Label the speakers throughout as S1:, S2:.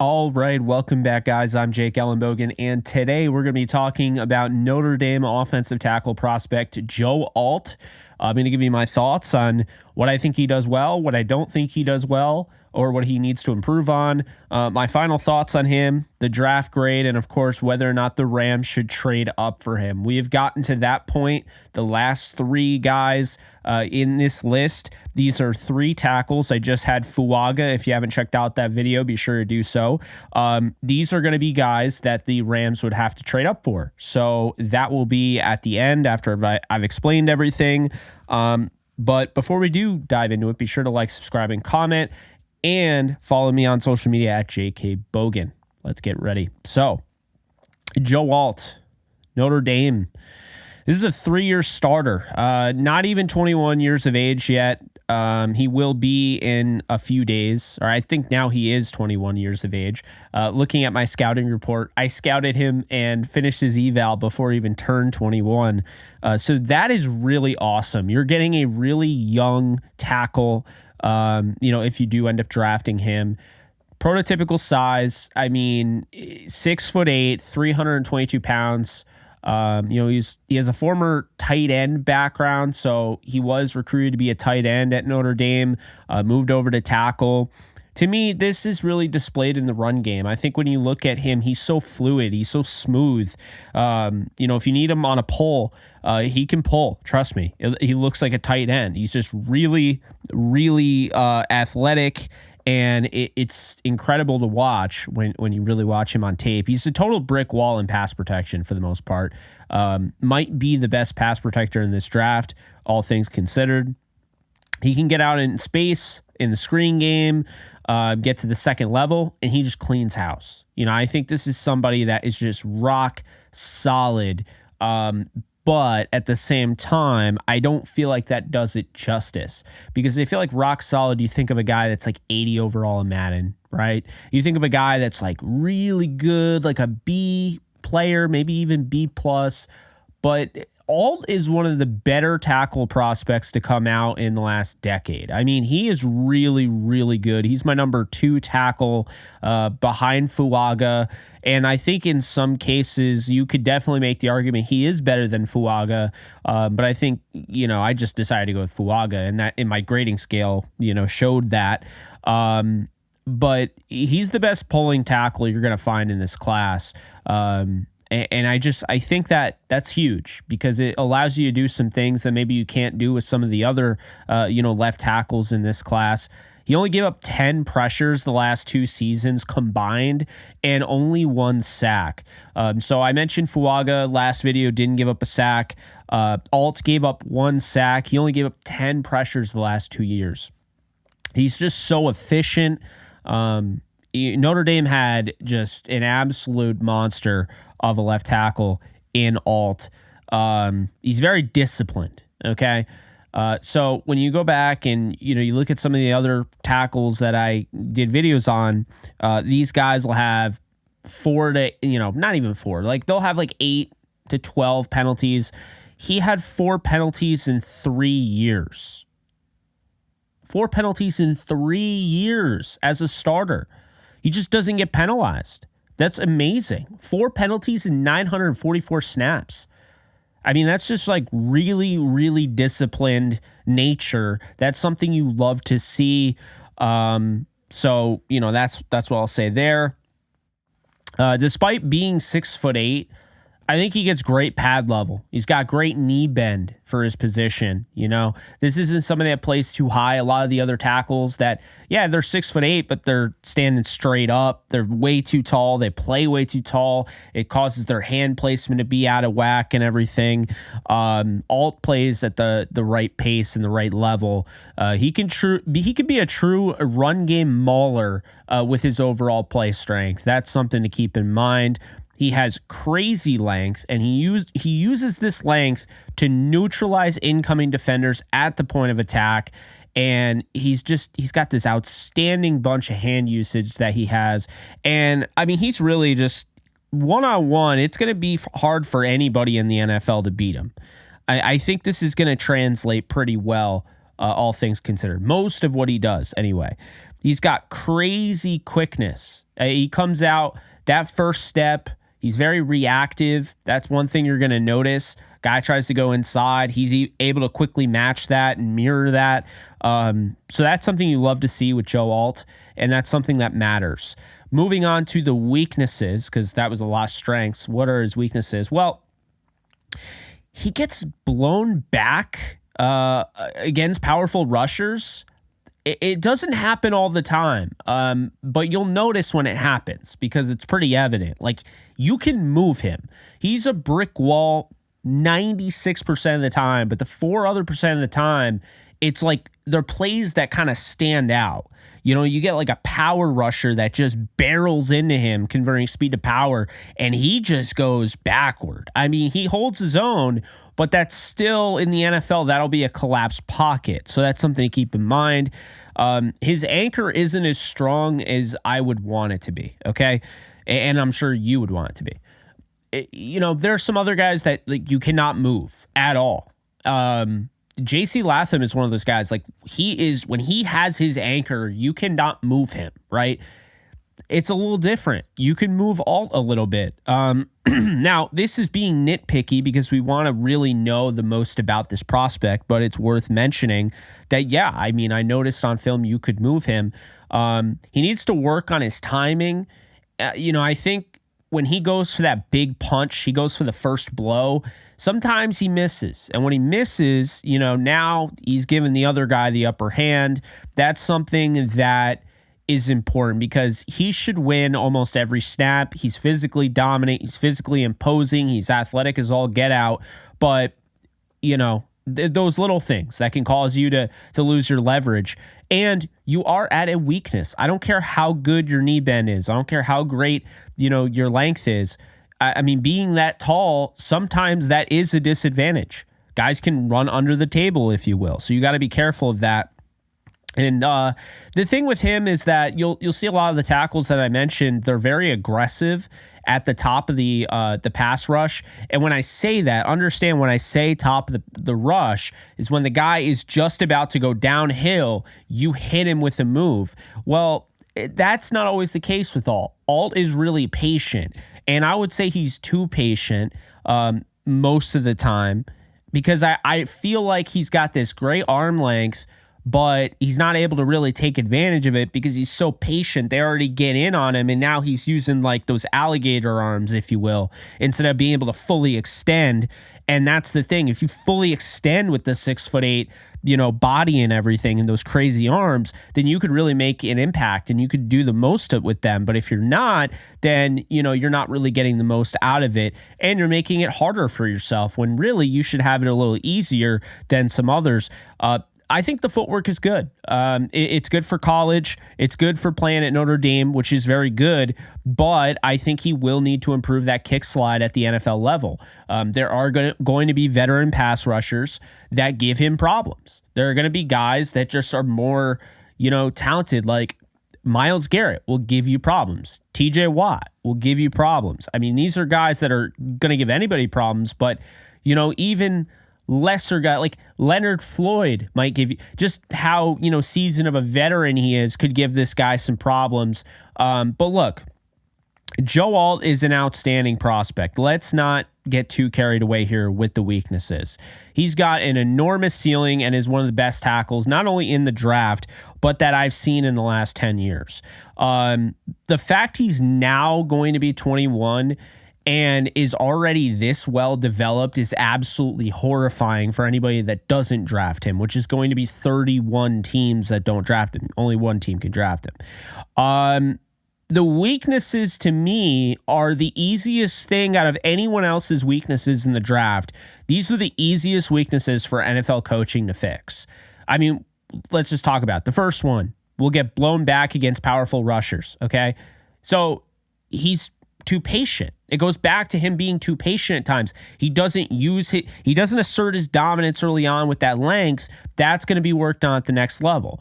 S1: All right, welcome back, guys. I'm Jake Ellenbogen, and today we're going to be talking about Notre Dame offensive tackle prospect Joe Alt. I'm going to give you my thoughts on what I think he does well, what I don't think he does well, or what he needs to improve on. My final thoughts on him, the draft grade, and of course, whether or not the Rams should trade up for him. We have gotten to that point. The last three guys in this list, these are three tackles. I just had Fuaga. If you haven't checked out that video, be sure to do so. These are going to be guys that the Rams would have to trade up for. So that will be at the end after I've explained everything. But before we do dive into it, be sure to like, subscribe, and comment, and follow me on social media at JKBogan. Let's get ready. So, Joe Alt, Notre Dame. This is a 3-year starter. Not even 21 years of age yet. He will be in a few days, or I think now he is 21 years of age. Looking at my scouting report, I scouted him and finished his eval before he even turned 21. So that is really awesome. You're getting a really young tackle, if you do end up drafting him. Prototypical size, 6'8", 322 pounds. He has a former tight end background, so he was recruited to be a tight end at Notre Dame, moved over to tackle. To me, this is really displayed in the run game. I think when you look at him, he's so fluid, he's so smooth. If you need him on a pull, he can pull. Trust me, he looks like a tight end. He's just really, really athletic. And it's incredible to watch when you really watch him on tape. He's a total brick wall in pass protection for the most part. Might be the best pass protector in this draft, all things considered. He can get out in space in the screen game, get to the second level, and he just cleans house. I think this is somebody that is just rock solid. But at the same time, I don't feel like that does it justice, because I feel like rock solid, you think of a guy that's like 80 overall in Madden, right? You think of a guy that's like really good, like a B player, maybe even B plus, but Alt is one of the better tackle prospects to come out in the last decade. He is really, really good. He's my number 2 tackle behind Fuaga. And I think in some cases you could definitely make the argument he is better than Fuaga. But I think, I just decided to go with Fuaga, and that in my grading scale, showed that. But he's the best pulling tackle you're going to find in this class. And I think that's huge, because it allows you to do some things that maybe you can't do with some of the other, left tackles in this class. He only gave up 10 pressures the last 2 seasons combined, and only 1 sack. So I mentioned Fuaga last video, didn't give up a sack. Alt gave up 1 sack. He only gave up 10 pressures the last 2 years. He's just so efficient. Notre Dame had just an absolute monster of a left tackle in Alt. He's very disciplined, okay? So when you go back and, you look at some of the other tackles that I did videos on, these guys will have 4 to, not even 4. Like, they'll have like 8 to 12 penalties. He had 4 penalties in 3 years. 4 penalties in 3 years as a starter. He just doesn't get penalized. That's amazing. 4 penalties in 944 snaps. That's just like really, really disciplined nature. That's something you love to see. So that's what I'll say there. Despite being 6'8", I think he gets great pad level. He's got great knee bend for his position. This isn't somebody that plays too high. A lot of the other tackles that, they're 6'8", but they're standing straight up. They're way too tall. They play way too tall. It causes their hand placement to be out of whack and everything. Alt plays at the right pace and the right level. He can be a true run game mauler with his overall play strength. That's something to keep in mind. He has crazy length, and he uses this length to neutralize incoming defenders at the point of attack. And he's got this outstanding bunch of hand usage that he has. And he's really just one-on-one. It's going to be hard for anybody in the NFL to beat him. I think this is going to translate pretty well, all things considered. Most of what he does, anyway. He's got crazy quickness. He comes out, that first step, he's very reactive. That's one thing you're going to notice. Guy tries to go inside. He's able to quickly match that and mirror that. So that's something you love to see with Joe Alt, and that's something that matters. Moving on to the weaknesses, because that was a lot of strengths. What are his weaknesses? Well, he gets blown back against powerful rushers. It doesn't happen all the time, but you'll notice when it happens because it's pretty evident. Like, you can move him. He's a brick wall 96% of the time, but the 4 other percent of the time, it's like they're plays that kind of stand out. You know, you get like a power rusher that just barrels into him, converting speed to power, and he just goes backward. I mean, he holds his own, but that's still in the NFL, that'll be a collapsed pocket. So that's something to keep in mind. His anchor isn't as strong as I would want it to be, okay? And I'm sure you would want it to be. There are some other guys that like you cannot move at all. JC Latham is one of those guys. Like, when he has his anchor, you cannot move him, right? It's a little different. You can move Alt a little bit. Now, this is being nitpicky because we want to really know the most about this prospect, but it's worth mentioning that, yeah, I mean, I noticed on film you could move him. He needs to work on his timing. I think when he goes for that big punch, he goes for the first blow. Sometimes he misses. And when he misses, now he's giving the other guy the upper hand. That's something that is important because he should win almost every snap. He's physically dominant. He's physically imposing. He's athletic as all get out. But, those little things that can cause you to lose your leverage. And you are at a weakness. I don't care how good your knee bend is. I don't care how great, your length is. I mean, being that tall, sometimes that is a disadvantage. Guys can run under the table, if you will. So you got to be careful of that. And the thing with him is that you'll see a lot of the tackles that I mentioned, they're very aggressive at the top of the pass rush. And when I say that, understand when I say top of the rush is when the guy is just about to go downhill, you hit him with a move. Well, that's not always the case with Alt. Alt is really patient. And I would say he's too patient most of the time because I feel like he's got this great arm length, but he's not able to really take advantage of it because he's so patient. They already get in on him, and now he's using like those alligator arms, if you will, instead of being able to fully extend. And that's the thing. If you fully extend with the 6'8", body and everything and those crazy arms, then you could really make an impact and you could do the most with them. But if you're not, then, you're not really getting the most out of it and you're making it harder for yourself when really you should have it a little easier than some others. I think the footwork is good. It's good for college. It's good for playing at Notre Dame, which is very good. But I think he will need to improve that kick slide at the NFL level. There are going to be veteran pass rushers that give him problems. There are going to be guys that just are more, talented. Like Myles Garrett will give you problems. TJ Watt will give you problems. I mean, these are guys that are going to give anybody problems. But, even lesser guy like Leonard Floyd might give you just how, seasoned of a veteran he is could give this guy some problems. But look, Joe Alt is an outstanding prospect. Let's not get too carried away here with the weaknesses. He's got an enormous ceiling and is one of the best tackles, not only in the draft, but that I've seen in the last 10 years. The fact he's now going to be 21 and is already this well developed is absolutely horrifying for anybody that doesn't draft him, which is going to be 31 teams that don't draft him. Only one team can draft him. The weaknesses to me are the easiest thing out of anyone else's weaknesses in the draft. These are the easiest weaknesses for NFL coaching to fix. I mean, let's just talk about it. The first one, will get blown back against powerful rushers. Okay. So he's too patient. It goes back to him being too patient at times. He doesn't assert his dominance early on with that length. That's going to be worked on at the next level.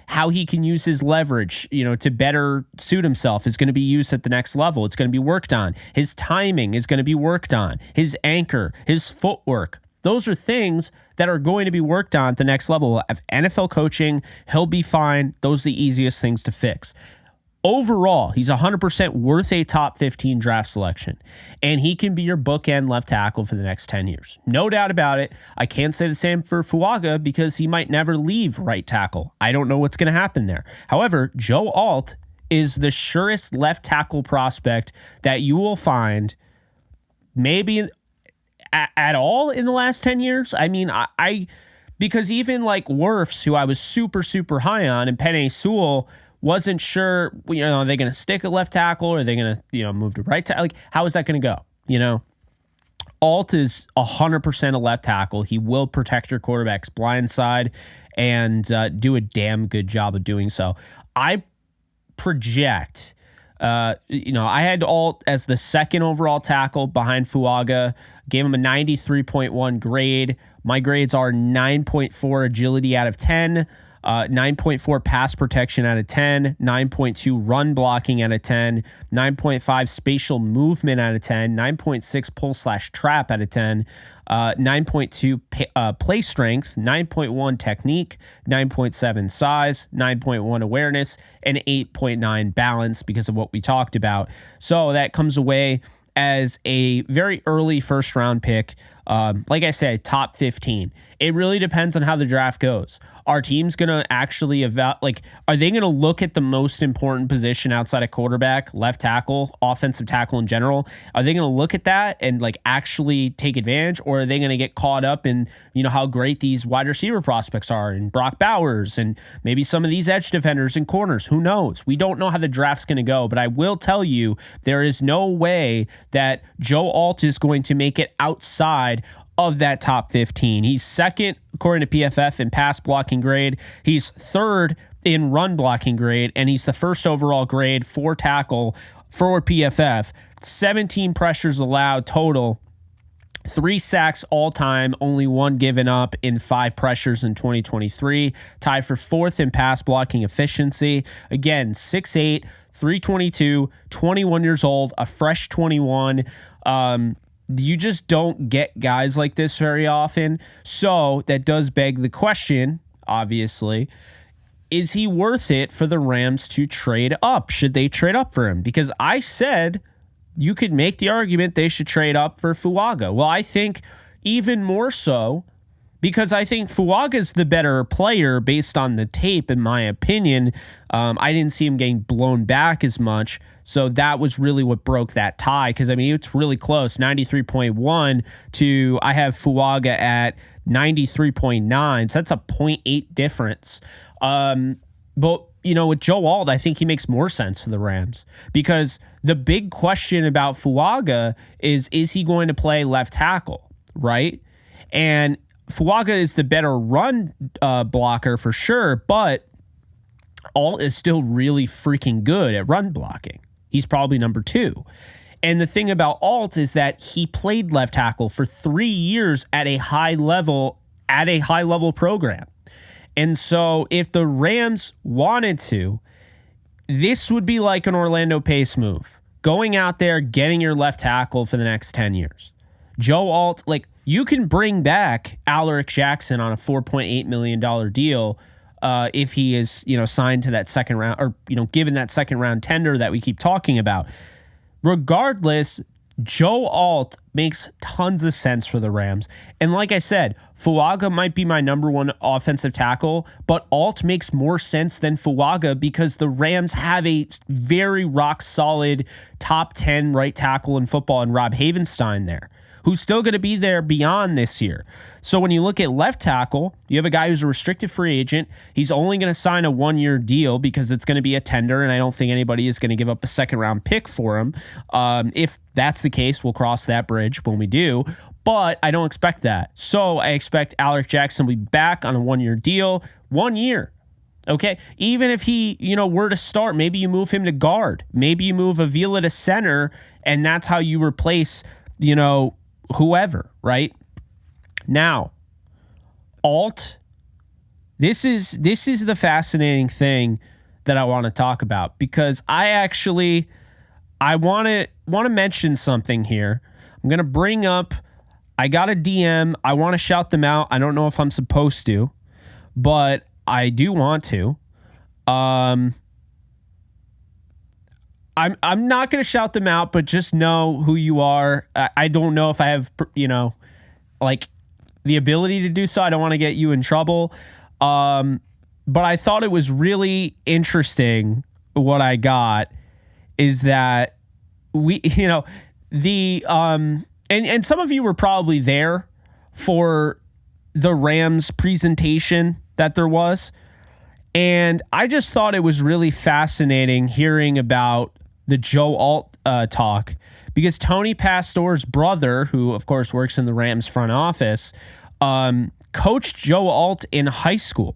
S1: How he can use his leverage, to better suit himself is going to be used at the next level. It's going to be worked on. His timing is going to be worked on. His anchor, his footwork. Those are things that are going to be worked on at the next level. Of NFL coaching, he'll be fine. Those are the easiest things to fix. Overall, he's 100% worth a top 15 draft selection, and he can be your bookend left tackle for the next 10 years. No doubt about it. I can't say the same for Fuaga because he might never leave right tackle. I don't know what's going to happen there. However, Joe Alt is the surest left tackle prospect that you will find maybe at all in the last 10 years. I mean, I because even like Wirfs, who I was super, super high on, and Penei Sewell, wasn't sure, are they going to stick at left tackle or are they going to, move to right tackle? Like, how is that going to go? Alt is 100% a left tackle. He will protect your quarterback's blind side and do a damn good job of doing so. I project, I had Alt as the second overall tackle behind Fuaga, gave him a 93.1 grade. My grades are 9.4 agility out of 10. 9.4 pass protection out of 10, 9.2 run blocking out of 10, 9.5 spatial movement out of 10, 9.6 pull/trap out of 10, 9.2 play strength, 9.1 technique, 9.7 size, 9.1 awareness, and 8.9 balance because of what we talked about. So that comes away as a very early first round pick. Like I said, top 15. It really depends on how the draft goes. Are teams going to actually are they going to look at the most important position outside of quarterback, left tackle, offensive tackle in general? Are they going to look at that and actually take advantage, or are they going to get caught up in, how great these wide receiver prospects are, and Brock Bowers and maybe some of these edge defenders and corners? Who knows? We don't know how the draft's going to go, but I will tell you there is no way that Joe Alt is going to make it outside of that top 15. He's second, according to PFF, in pass blocking grade. He's third in run blocking grade, and he's the first overall grade for tackle for PFF. 17 pressures allowed total, 3 sacks all time, only 1 given up in 5 pressures in 2023. Tied for 4th in pass blocking efficiency. Again, 6'8", 322, 21 years old, a fresh 21. You just don't get guys like this very often. So that does beg the question, obviously, is he worth it for the Rams to trade up? Should they trade up for him? Because I said you could make the argument they should trade up for Fuaga. Well, I think even more so, because I think Fuaga is the better player based on the tape, in my opinion. I didn't see him getting blown back as much. So that was really what broke that tie, because, it's really close, 93.1 to I have Fuaga at 93.9. So that's a 0.8 difference. But, with Joe Alt, I think he makes more sense for the Rams, because the big question about Fuaga is he going to play left tackle, right? And Fuaga is the better run blocker for sure, but Alt is still really freaking good at run blocking. He's probably number 2. And the thing about Alt is that he played left tackle for 3 years at a high level program. And so if the Rams wanted to, this would be like an Orlando Pace move. Going out there, getting your left tackle for the next 10 years. Joe Alt, you can bring back Alaric Jackson on a $4.8 million deal if he is, signed to that second round, or, given that second round tender that we keep talking about. Regardless, Joe Alt makes tons of sense for the Rams. And like I said, Fuaga might be my number 1 offensive tackle, but Alt makes more sense than Fuaga because the Rams have a very rock solid top 10 right tackle in football in Rob Havenstein there, who's still going to be there beyond this year. So when you look at left tackle, you have a guy who's a restricted free agent. He's only going to sign a 1-year deal because it's going to be a tender, and I don't think anybody is going to give up a second-round pick for him. If that's the case, we'll cross that bridge when we do, but I don't expect that. So I expect Alaric Jackson will be back on a 1-year deal, 1 year. Okay, even if he, were to start, maybe you move him to guard. Maybe you move Avila to center, and that's how you replace, whoever, right? Now, Alt, this is the fascinating thing that I want to talk about, because I want to mention something here. I'm going to bring up, I got a DM. I want to shout them out. I don't know if I'm supposed to, but I do want to. I'm not going to shout them out, but just know who you are. I don't know if I have, like the ability to do so. I don't want to get you in trouble. But I thought it was really interesting. What I got is that and some of you were probably there for the Rams presentation that there was. And I just thought it was really fascinating hearing about the Joe Alt talk, because Tony Pastor's brother, who of course works in the Rams front office, coached Joe Alt in high school.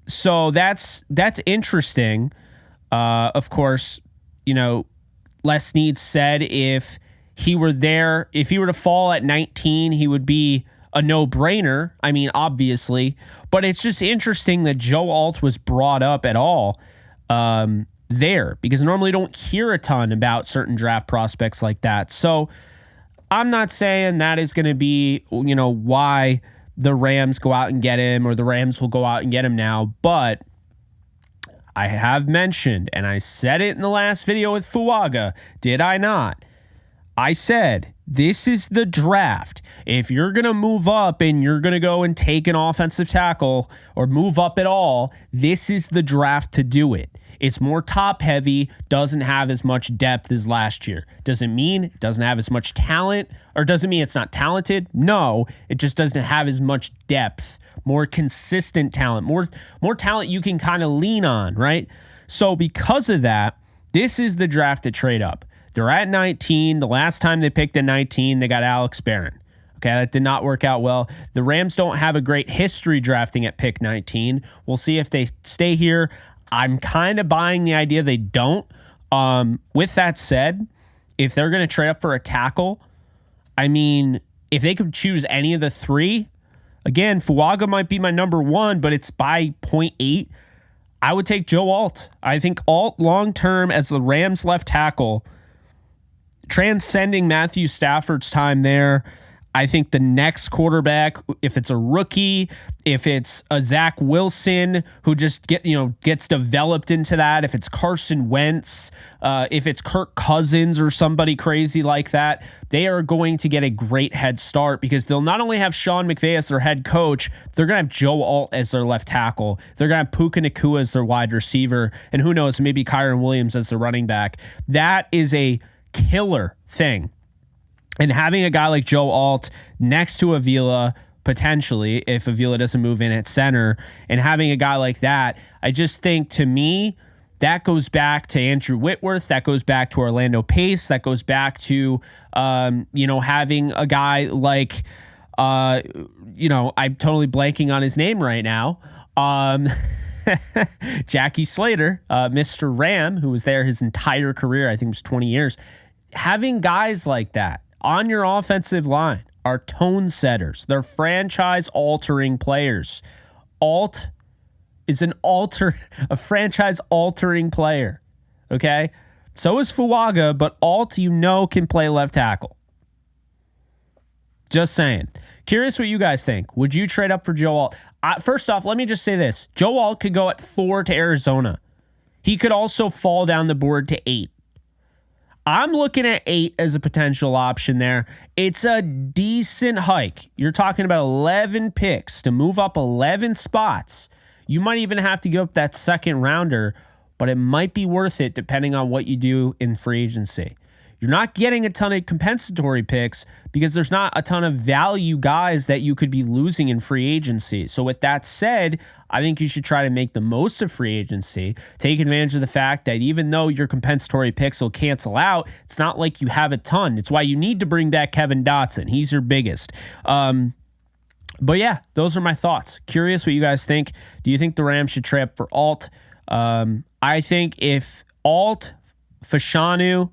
S1: So that's interesting. Of course, Les Snead said if he were to fall at 19, he would be a no-brainer. I mean, obviously, but it's just interesting that Joe Alt was brought up at all there, because normally don't hear a ton about certain draft prospects like that. So I'm not saying that is going to be, why the Rams go out and get him, or the Rams will go out and get him now. But I have mentioned, and I said it in the last video with Fuaga, did I not? I said, this is the draft. If you're going to move up and you're going to go and take an offensive tackle or move up at all, this is the draft to do it. It's more top heavy, doesn't have as much depth as last year. Doesn't mean it doesn't have as much talent, or doesn't mean it's not talented. No, it just doesn't have as much depth, more consistent talent, more talent you can kind of lean on, right? So because of that, this is the draft to trade up. They're at 19. The last time they picked at 19, they got Alex Barron. Okay, that did not work out well. The Rams don't have a great history drafting at pick 19. We'll see if they stay here. I'm kind of buying the idea they don't. With that said, if they're going to trade up for a tackle, I mean, if they could choose any of the three, again, Fuaga might be my number one, but it's by 0.8. I would take Joe Alt. I think Alt long-term as the Rams left tackle, transcending Matthew Stafford's time there. I think the next quarterback, if it's a rookie, if it's a Zach Wilson who just gets developed into that, if it's Carson Wentz, if it's Kirk Cousins or somebody crazy like that, they are going to get a great head start, because they'll not only have Sean McVay as their head coach, they're going to have Joe Alt as their left tackle. They're going to have Puka Nacua as their wide receiver. And who knows, maybe Kyron Williams as the running back. That is a killer thing. And having a guy like Joe Alt next to Avila, potentially, if Avila doesn't move in at center, and having a guy like that, I just think, to me, that goes back to Andrew Whitworth. That goes back to Orlando Pace. That goes back to, having a guy like, I'm totally blanking on his name right now. Jackie Slater, Mr. Ram, who was there his entire career, I think it was 20 years. Having guys like that on your offensive line are tone setters. They're franchise-altering players. Alt is a franchise-altering player, okay? So is Fuaga, but Alt, can play left tackle. Just saying. Curious what you guys think. Would you trade up for Joe Alt? First off, let me just say this. Joe Alt could go at 4 to Arizona. He could also fall down the board to 8. I'm looking at 8 as a potential option there. It's a decent hike. You're talking about 11 picks to move up 11 spots. You might even have to give up that second rounder, but it might be worth it depending on what you do in free agency. You're not getting a ton of compensatory picks because there's not a ton of value guys that you could be losing in free agency. So with that said, I think you should try to make the most of free agency. Take advantage of the fact that even though your compensatory picks will cancel out, it's not like you have a ton. It's why you need to bring back Kevin Dotson. He's your biggest. But yeah, those are my thoughts. Curious what you guys think. Do you think the Rams should trade up for Alt? I think if Alt, Fashanu,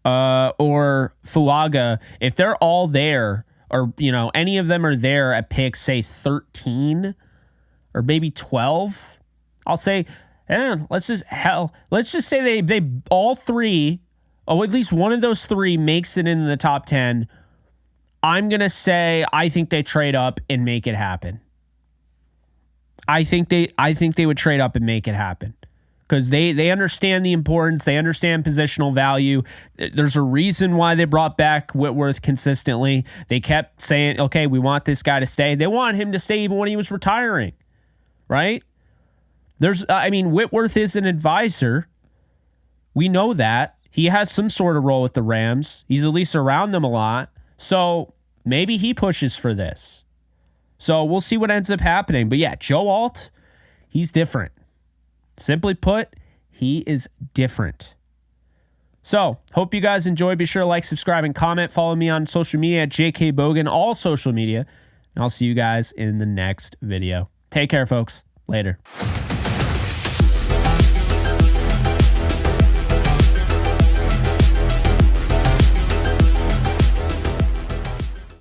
S1: or Fuaga, if they're all there, or any of them are there at pick, say 13 or maybe 12, I'll say, let's just say they all three, at least one of those three makes it in the top 10. I'm going to say I think they trade up and make it happen. I think they would trade up and make it happen because they understand the importance. They understand positional value. There's a reason why they brought back Whitworth consistently. They kept saying, okay, we want this guy to stay. They wanted him to stay even when he was retiring, right? Whitworth is an advisor. We know that. He has some sort of role with the Rams. He's at least around them a lot. So maybe he pushes for this. So we'll see what ends up happening. But yeah, Joe Alt, he's different. Simply put, he is different. So hope you guys enjoyed. Be sure to like, subscribe, and comment. Follow me on social media at JK Bogan, all social media. And I'll see you guys in the next video. Take care, folks. Later.